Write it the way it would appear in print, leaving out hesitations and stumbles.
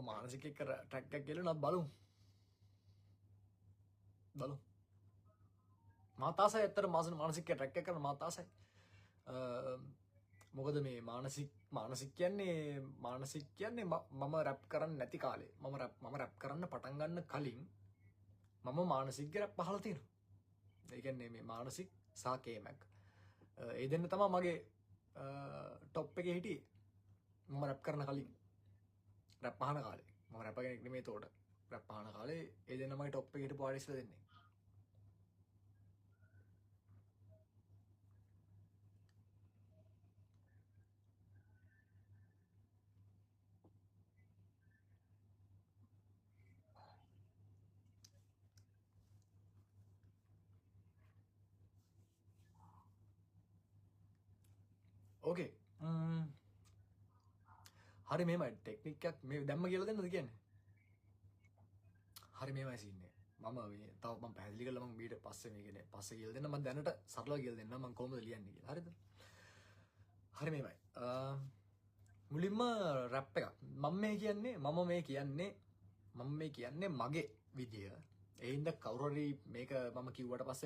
මානසික එක්ක ට්‍රැක් එකක් කියලා නම් බලමු. මාතාසයි ඇත්තට මානසික ට්‍රැක් එක කරන මාතාසයි. මොකද මේ මානසික කියන්නේ මම රැප් කරන්නේ නැති කාලේ මම රැප් කරන්න පටන් ගන්න කලින් මම මානසික රැප් පහලා තියෙනවා. ඒ කියන්නේ මේ මානසික සහ කේමක්. ඒ දෙන්න තමයි මගේ টොප් එකේ හිටියේ. මම රැප් කරන කලින් රැප් අහන කාලේ මම රැප් කෙනෙක් නෙමෙයි ඒතකොට. රැප් අහන කාලේ ඒ දෙන්න මගේ টොප් එකේ හිටපු ආරිස්ලා දෙන්නේ. ඕකේ. හරි මේමයි ටෙක්නික් එකක් මේ දැම්ම කියලා දෙන්නද කියන්නේ? හරි මේමයි සීන්නේ. මම මේ තව මම පැහැදිලි කරලා මම ඊට පස්සේ මේ කියන්නේ පස්සේ කියලා දෙන්න මම දැනට සරලව කියලා දෙන්න මම කොහොමද ලියන්නේ කියලා. හරිද? හරි මේමයි. මුලින්ම රැප් එකක්. මම මේ කියන්නේ මගේ විදිය. ඒ හින්දා කවුරු හරි මේක මම කිව්වට පස්සේ